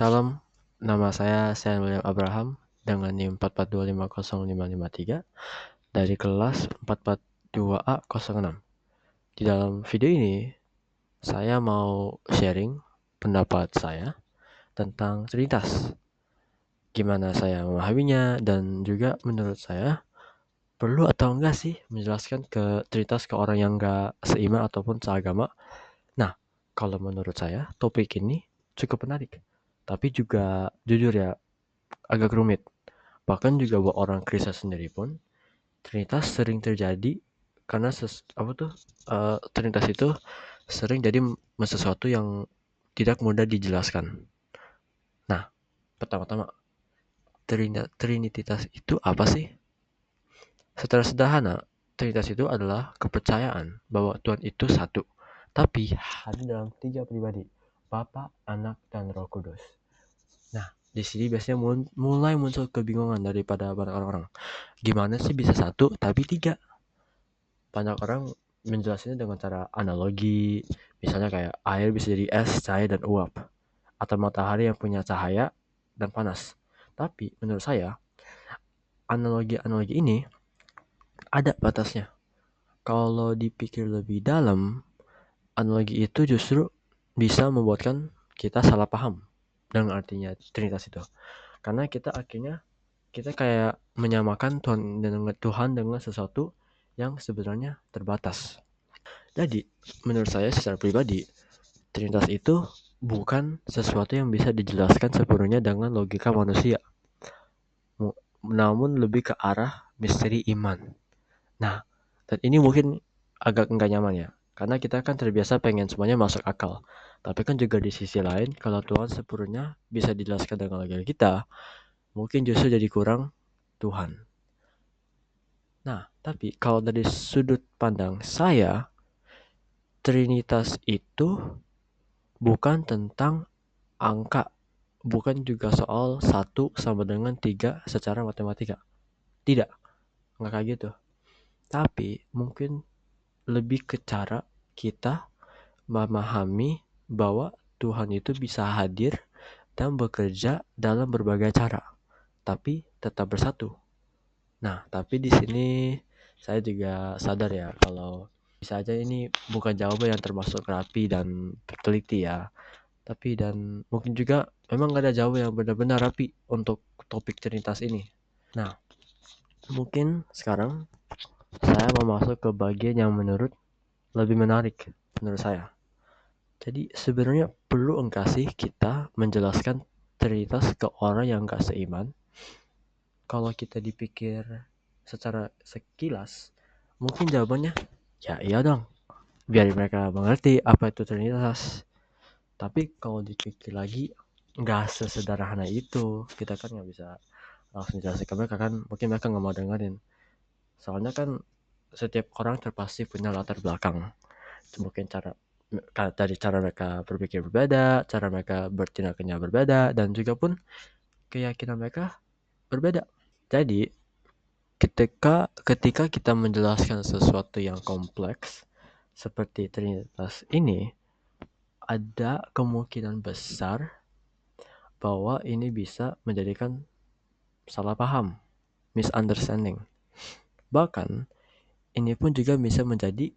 Salam, nama saya Sean William Abraham dengan NIM 442505553 dari kelas 442A06. Di dalam video ini, saya mau sharing pendapat saya tentang Trinitas. Gimana saya memahaminya dan juga menurut saya perlu atau enggak sih menjelaskan ke Trinitas ke orang yang enggak seiman ataupun seagama. Nah, kalau menurut saya topik ini cukup menarik. Tapi juga jujur ya agak rumit. Bahkan juga buat orang Kristen sendiri pun Trinitas sering terjadi karena Trinitas itu sering jadi sesuatu yang tidak mudah dijelaskan. Nah, pertama-tama Trinitas itu apa sih? Secara sederhana, Trinitas itu adalah kepercayaan bahwa Tuhan itu satu, tapi hadir dalam 3 pribadi, Bapa, Anak, dan Roh Kudus. Nah, di sini biasanya mulai muncul kebingungan daripada banyak orang. Gimana sih bisa satu tapi 3? Banyak orang menjelaskannya dengan cara analogi, misalnya kayak air bisa jadi es, cair, dan uap, atau matahari yang punya cahaya dan panas. Tapi menurut saya, analogi-analogi ini ada batasnya. Kalau dipikir lebih dalam, analogi itu justru bisa membuatkan kita salah paham dengan artinya Trinitas itu. Karena kita kayak menyamakan Tuhan dengan sesuatu yang sebenarnya terbatas. Jadi, menurut saya secara pribadi, Trinitas itu bukan sesuatu yang bisa dijelaskan sepenuhnya dengan logika manusia, namun lebih ke arah misteri iman. Nah, dan ini mungkin agak enggak nyaman ya, karena kita kan terbiasa pengen semuanya masuk akal. Tapi kan juga di sisi lain, kalau Tuhan sepenuhnya bisa dijelaskan dengan logika kita, mungkin justru jadi kurang Tuhan. Nah, tapi kalau dari sudut pandang saya, Trinitas itu bukan tentang angka, bukan juga soal 1 sama dengan 3 secara matematika. Tidak, nggak kayak gitu. Tapi mungkin lebih ke cara kita memahami bahwa Tuhan itu bisa hadir dan bekerja dalam berbagai cara, tapi tetap bersatu. Nah, tapi di sini saya juga sadar ya kalau bisa aja ini bukan jawaban yang termasuk rapi dan teliti ya. Tapi dan mungkin juga memang gak ada jawaban yang benar-benar rapi untuk topik Trinitas ini. Nah, mungkin sekarang saya mau masuk ke bagian yang lebih menarik menurut saya. Jadi sebenarnya perlu enggak sih kita menjelaskan Trinitas ke orang yang gak seiman? Kalau kita dipikir secara sekilas, mungkin jawabannya ya iya dong, biar mereka mengerti apa itu Trinitas. Tapi kalau dipikir lagi, nggak sesederhana itu. Kita kan nggak bisa langsung jelasin ke mereka kan, mungkin mereka nggak mau dengerin. Soalnya kan setiap orang terpasti punya latar belakang. Mungkin dari cara mereka berpikir berbeda, cara mereka bertindaknya berbeda, dan juga pun keyakinan mereka berbeda. Jadi ketika kita menjelaskan sesuatu yang kompleks seperti Trinitas ini, ada kemungkinan besar bahwa ini bisa menjadikan salah paham, misunderstanding. Bahkan ini pun juga bisa menjadi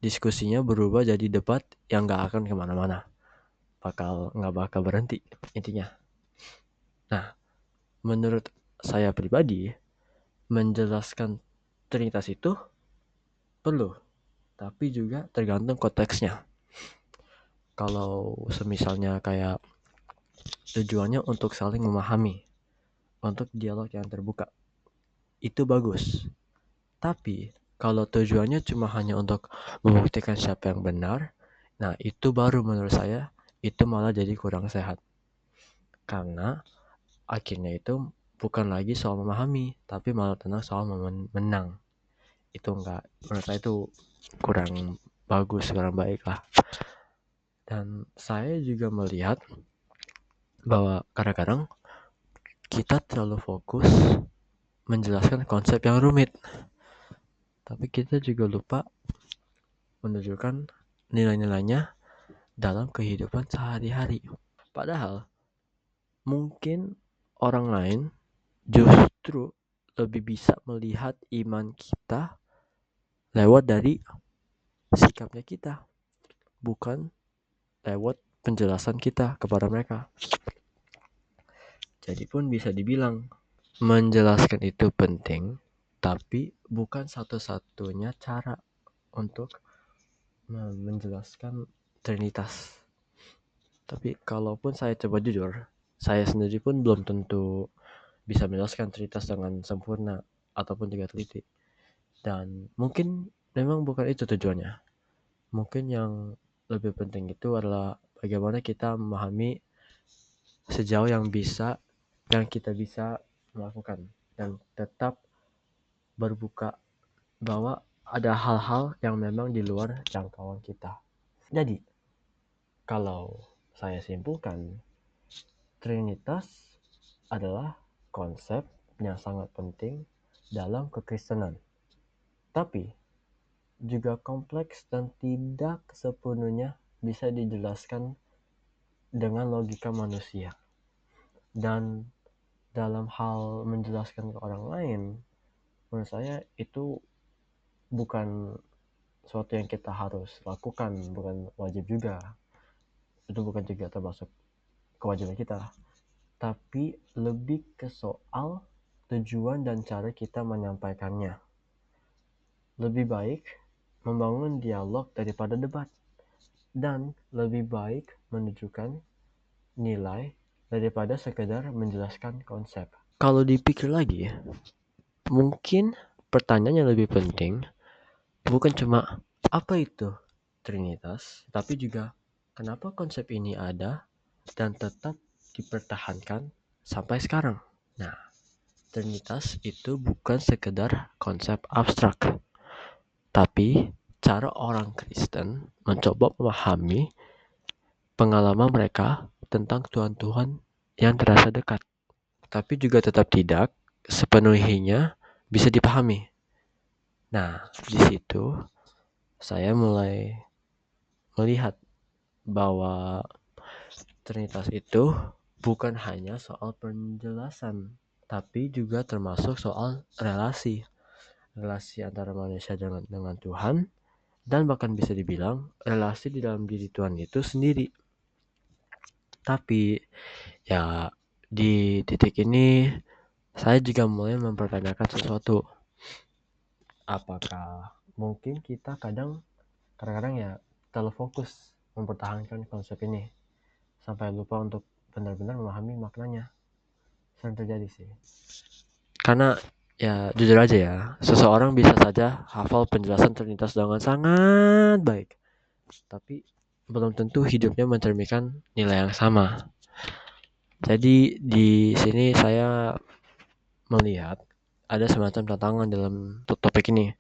diskusinya berubah jadi debat yang gak akan kemana-mana, gak bakal berhenti intinya. Nah, menurut saya pribadi, menjelaskan Trinitas itu perlu, tapi juga tergantung konteksnya. Kalau semisalnya kayak tujuannya untuk saling memahami, untuk dialog yang terbuka, itu bagus. Tapi kalau tujuannya cuma hanya untuk membuktikan siapa yang benar, nah itu baru menurut saya itu malah jadi kurang sehat. Karena akhirnya itu bukan lagi soal memahami, tapi malah tentang soal menang. Itu enggak, menurut saya itu kurang bagus, kurang baik lah. Dan saya juga melihat bahwa kadang-kadang kita terlalu fokus menjelaskan konsep yang rumit, tapi kita juga lupa menunjukkan nilai-nilainya dalam kehidupan sehari-hari. Padahal mungkin orang lain justru lebih bisa melihat iman kita lewat dari sikapnya kita, bukan lewat penjelasan kita kepada mereka. Jadi pun bisa dibilang menjelaskan itu penting, tapi bukan satu-satunya cara untuk menjelaskan Trinitas. Tapi kalaupun saya coba jujur, saya sendiri pun belum tentu bisa menjelaskan Trinitas dengan sempurna ataupun juga teliti. Dan mungkin memang bukan itu tujuannya. Mungkin yang lebih penting itu adalah bagaimana kita memahami sejauh yang kita bisa melakukan dan tetap berbuka bahwa ada hal-hal yang memang di luar jangkauan kita. Jadi, kalau saya simpulkan, Trinitas adalah konsep yang sangat penting dalam kekristenan. Tapi, juga kompleks dan tidak sepenuhnya bisa dijelaskan dengan logika manusia. Dan dalam hal menjelaskan ke orang lain, menurut saya itu bukan sesuatu yang kita harus lakukan, bukan wajib juga. Itu bukan juga termasuk kewajiban kita. Tapi lebih ke soal tujuan dan cara kita menyampaikannya. Lebih baik membangun dialog daripada debat. Dan lebih baik menunjukkan nilai daripada sekedar menjelaskan konsep. Kalau dipikir lagi, mungkin pertanyaan yang lebih penting bukan cuma apa itu Trinitas, tapi juga kenapa konsep ini ada dan tetap dipertahankan sampai sekarang. Nah, Trinitas itu bukan sekedar konsep abstrak, tapi cara orang Kristen mencoba memahami pengalaman mereka tentang Tuhan-Tuhan yang terasa dekat, tapi juga tetap tidak sepenuhnya bisa dipahami. Nah, di situ saya mulai melihat bahwa Trinitas itu bukan hanya soal penjelasan, tapi juga termasuk soal relasi antara manusia dengan Tuhan, dan bahkan bisa dibilang relasi di dalam diri Tuhan itu sendiri. Tapi ya di titik ini saya juga mulai mempertanyakan sesuatu. Apakah mungkin kita kadang-kadang ya terlalu fokus mempertahankan konsep ini sampai lupa untuk benar-benar memahami maknanya. Sering terjadi sih. Karena ya jujur aja ya, seseorang bisa saja hafal penjelasan Trinitas dengan sangat baik, tapi belum tentu hidupnya mencerminkan nilai yang sama. Jadi di sini saya melihat ada semacam tantangan dalam topik ini.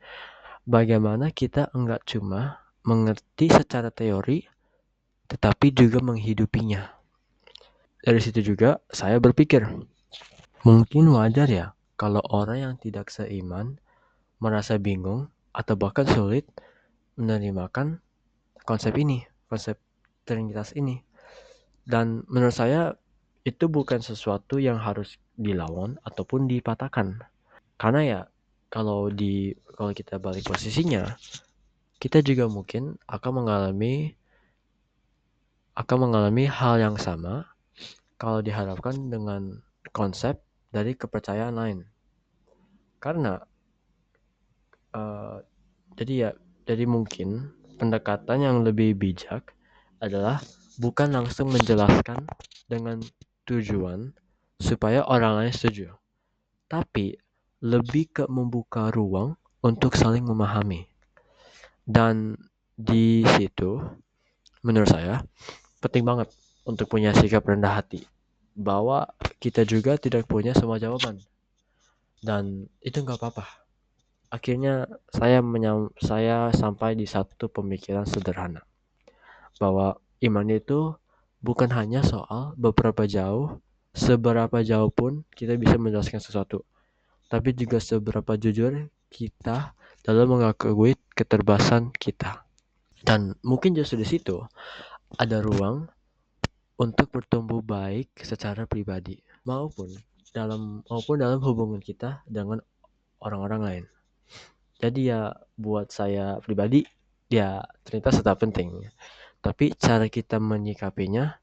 Bagaimana kita enggak cuma mengerti secara teori, tetapi juga menghidupinya. Dari situ juga saya berpikir, mungkin wajar ya kalau orang yang tidak seiman merasa bingung atau bahkan sulit menerimakan konsep Trinitas ini. Dan menurut saya itu bukan sesuatu yang harus dilawan ataupun dipatahkan. Karena ya kalau kita balik posisinya, kita juga mungkin akan mengalami hal yang sama kalau dihadapkan dengan konsep dari kepercayaan lain. Karena jadi mungkin pendekatan yang lebih bijak adalah bukan langsung menjelaskan dengan tujuan supaya orang lain setuju, tapi lebih ke membuka ruang untuk saling memahami. Dan di situ menurut saya penting banget untuk punya sikap rendah hati, bahwa kita juga tidak punya semua jawaban, dan itu nggak apa-apa. Akhirnya saya sampai di satu pemikiran sederhana, bahwa iman itu bukan hanya soal seberapa jauh pun kita bisa menjelaskan sesuatu, tapi juga seberapa jujur kita dalam mengakui keterbatasan kita. Dan mungkin justru di situ ada ruang untuk bertumbuh baik secara pribadi maupun dalam hubungan kita dengan orang-orang lain. Jadi ya buat saya pribadi ya ternyata tetap penting. Tapi cara kita menyikapinya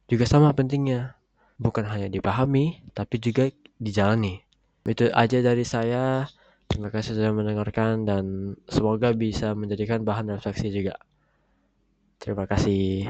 juga sama pentingnya. Bukan hanya dipahami, tapi juga dijalani. Itu aja dari saya. Terima kasih sudah mendengarkan dan semoga bisa menjadikan bahan refleksi juga. Terima kasih.